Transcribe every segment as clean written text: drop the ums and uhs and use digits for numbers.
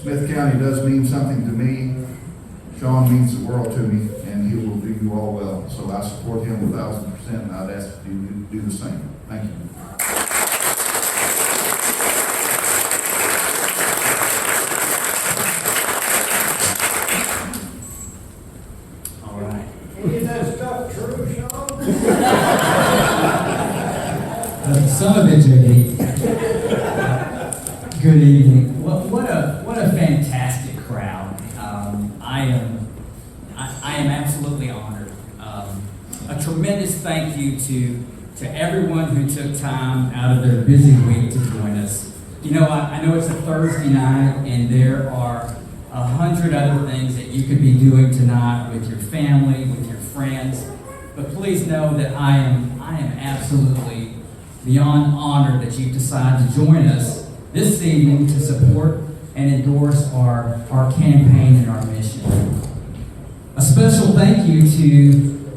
Smith County does mean something to me. Shawn means the world to me, and he will do you all well. So I support him 1,000%, and I'd ask you to do the same. Thank you. All right. Is that stuff true, Shawn? Some of it, JP. Good evening. What a fantastic crowd. I am absolutely honored. A tremendous thank you to everyone who took time out of their busy week to join us. You know, I know it's a Thursday night, and there are 100 other things that you could be doing tonight with your family, with your friends. But please know that I am absolutely beyond honored that you've decided to join us this evening to support and endorse our campaign and our mission. A special thank you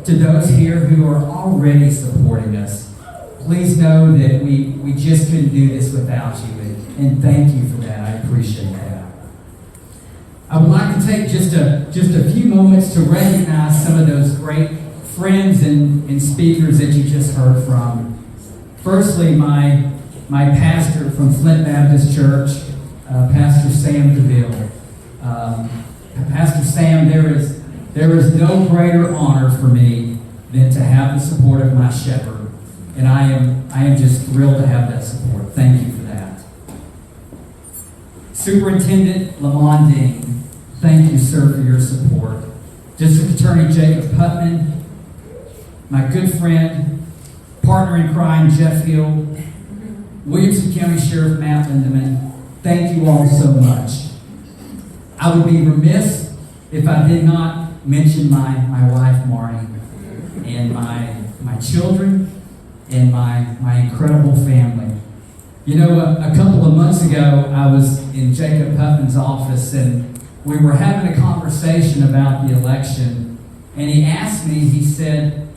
to those here who are already supporting us. Please know that we just couldn't do this without you, and thank you for that. I appreciate that. I would like to take just a few moments to recognize some of those great friends and speakers that you just heard from. Firstly, my pastor from Flint Baptist Church, Pastor Sam DeVille. Pastor Sam, there is no greater honor for me than to have the support of my shepherd, and I am just thrilled to have that support. Thank you for that. Superintendent Lamont Dean, thank you, sir, for your support. District Attorney Jacob Putman, my good friend, partner in crime Jeff Hill, Williamson County Sheriff Matt Lindeman, thank you all so much. I would be remiss if I did not mention my wife Marty and my children and my incredible family. You know, a couple of months ago, I was in Jacob Putman's office, and we were having a conversation about the election, and he asked me, he said,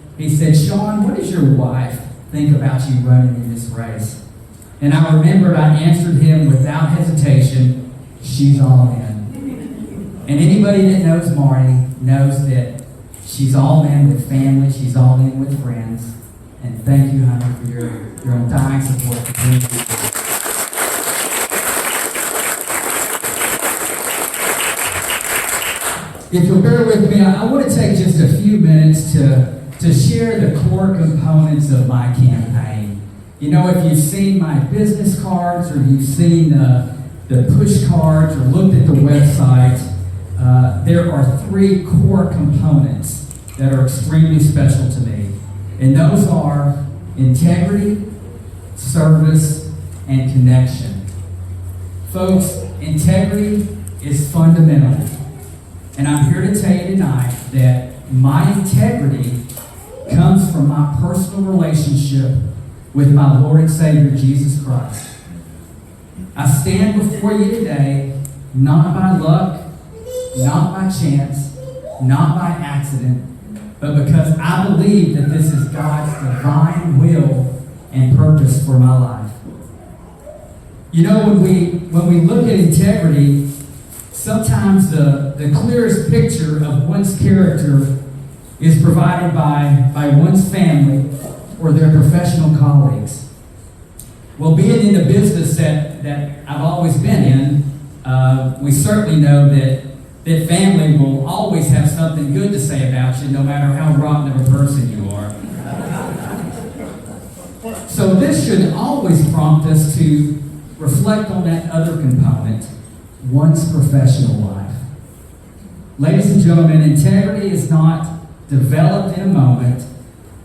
Shawn, what does your wife think about you running in this race? And I remembered I answered him without hesitation, she's all in. And anybody that knows Marty knows that she's all in with family, she's all in with friends. And thank you, honey, for your undying support. If you'll bear with me, I want to take just a few minutes to share the core components of my campaign. You know, if you've seen my business cards or you've seen the push cards or looked at the website, there are three core components that are extremely special to me. And those are integrity, service, and connection. Folks, integrity is fundamental. And I'm here to tell you tonight that my integrity comes from my personal relationship with my Lord and Savior, Jesus Christ. I stand before you today, not by luck, not by chance, not by accident, but because I believe that this is God's divine will and purpose for my life. You know, when we look at integrity, sometimes the clearest picture of one's character is provided by one's family or their professional colleagues. Well, being in the business that I've always been in, we certainly know that family will always have something good to say about you, no matter how rotten of a person you are. So this should always prompt us to reflect on that other component, one's professional life. Ladies and gentlemen, integrity is not developed in a moment,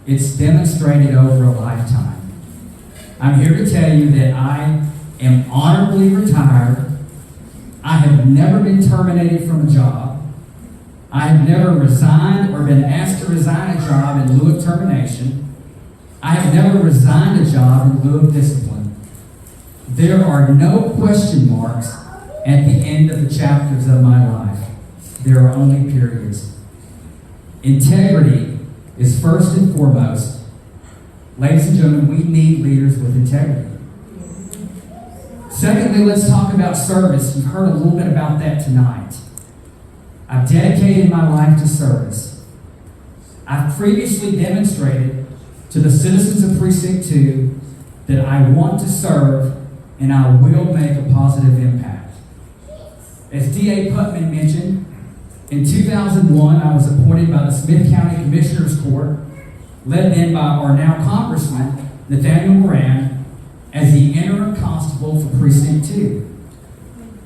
it's demonstrated over a lifetime. I'm here to tell you that I am honorably retired. I have never been terminated from a job. I have never resigned or been asked to resign a job in lieu of termination. I have never resigned a job in lieu of discipline. There are no question marks at the end of the chapters of my life. There are only periods. Integrity is first and foremost. Ladies and gentlemen, we need leaders with integrity. Secondly, let's talk about service. You've heard a little bit about that tonight. I've dedicated my life to service. I've previously demonstrated to the citizens of Precinct 2 that I want to serve and I will make a positive impact. As D.A. Putman mentioned, in 2001, I was appointed by the Smith County Commissioners Court, led then by our now Congressman, Nathaniel Moran, as the interim constable for Precinct 2.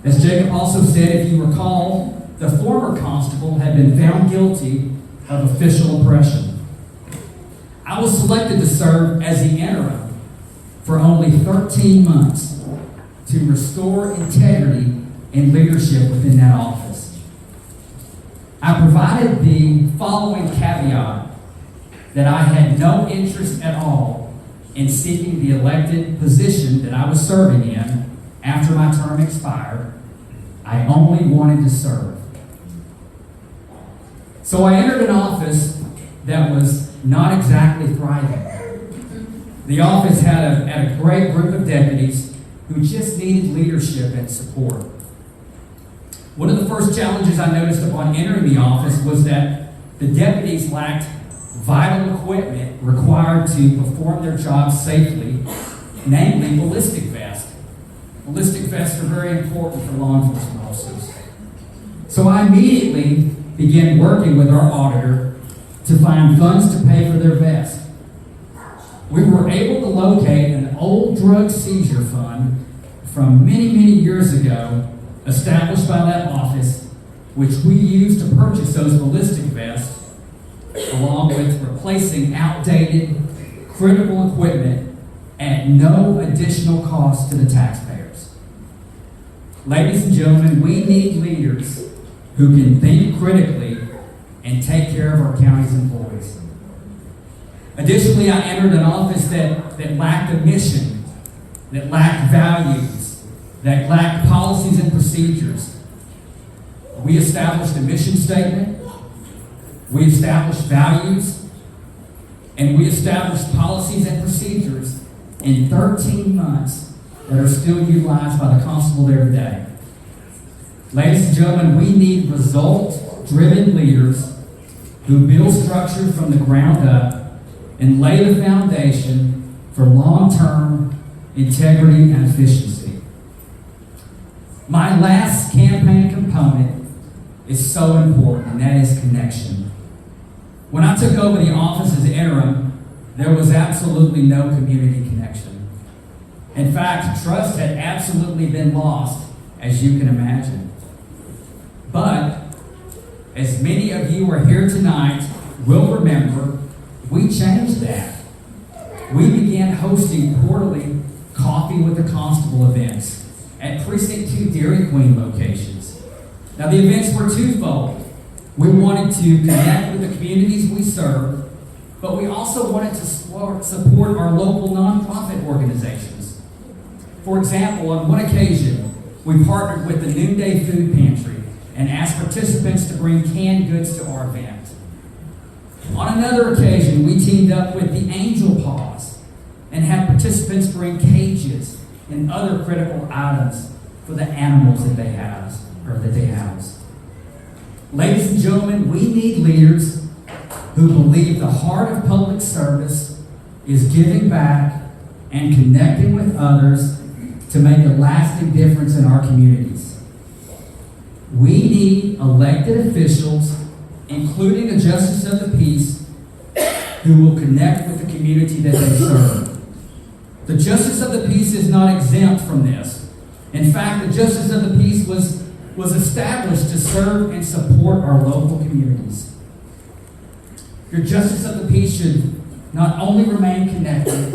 As Jacob also said, if you recall, the former constable had been found guilty of official oppression. I was selected to serve as the interim for only 13 months to restore integrity and leadership within that office. I provided the following caveat that I had no interest at all in seeking the elected position that I was serving in after my term expired. I only wanted to serve. So I entered an office that was not exactly thriving. The office had a great group of deputies who just needed leadership and support. One of the first challenges I noticed upon entering the office was that the deputies lacked vital equipment required to perform their jobs safely, namely ballistic vests. Ballistic vests are very important for law enforcement officers. So I immediately began working with our auditor to find funds to pay for their vests. We were able to locate an old drug seizure fund from many years ago, established by that office, which we used to purchase those ballistic vests, along with replacing outdated, critical equipment at no additional cost to the taxpayers. Ladies and gentlemen, we need leaders who can think critically and take care of our county's employees. Additionally, I entered an office that lacked a mission, that lacked values, that lacked policies and procedures. We established a mission statement, we established values, and we established policies and procedures in 13 months that are still utilized by the constable there today. Ladies and gentlemen, we need result-driven leaders who build structure from the ground up and lay the foundation for long-term integrity and efficiency. My last campaign component is so important, and that is connection. When I took over the office as interim, there was absolutely no community connection. In fact, trust had absolutely been lost, as you can imagine. But, as many of you are here tonight will remember, we changed that. We began hosting quarterly Coffee with the Constable events at Precinct 2 Dairy Queen locations. Now, the events were twofold. We wanted to connect with the communities we serve, but we also wanted to support our local nonprofit organizations. For example, on one occasion, we partnered with the Noonday Food Pantry and asked participants to bring canned goods to our event. On another occasion, we teamed up with the Angel Paws and had participants bring cages and other critical items for the animals that they house. Ladies and gentlemen, we need leaders who believe the heart of public service is giving back and connecting with others to make a lasting difference in our communities. We need elected officials, including a justice of the peace, who will connect with the community that they serve. The justice of the peace is not exempt from this. In fact, the justice of the peace was established to serve and support our local communities. Your justice of the peace should not only remain connected,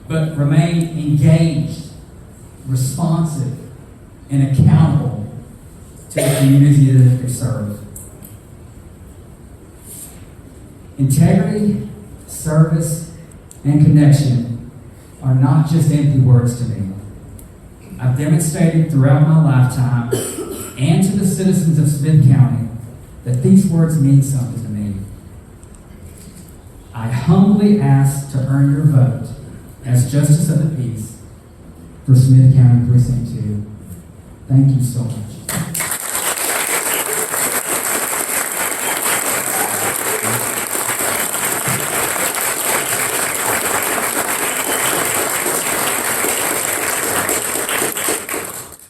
but remain engaged, responsive, and accountable to the community that they serve. Integrity, service, and connection are not just empty words to me. I've demonstrated throughout my lifetime and to the citizens of Smith County that these words mean something to me. I humbly ask to earn your vote as Justice of the Peace for Smith County Precinct 2. Thank you so much.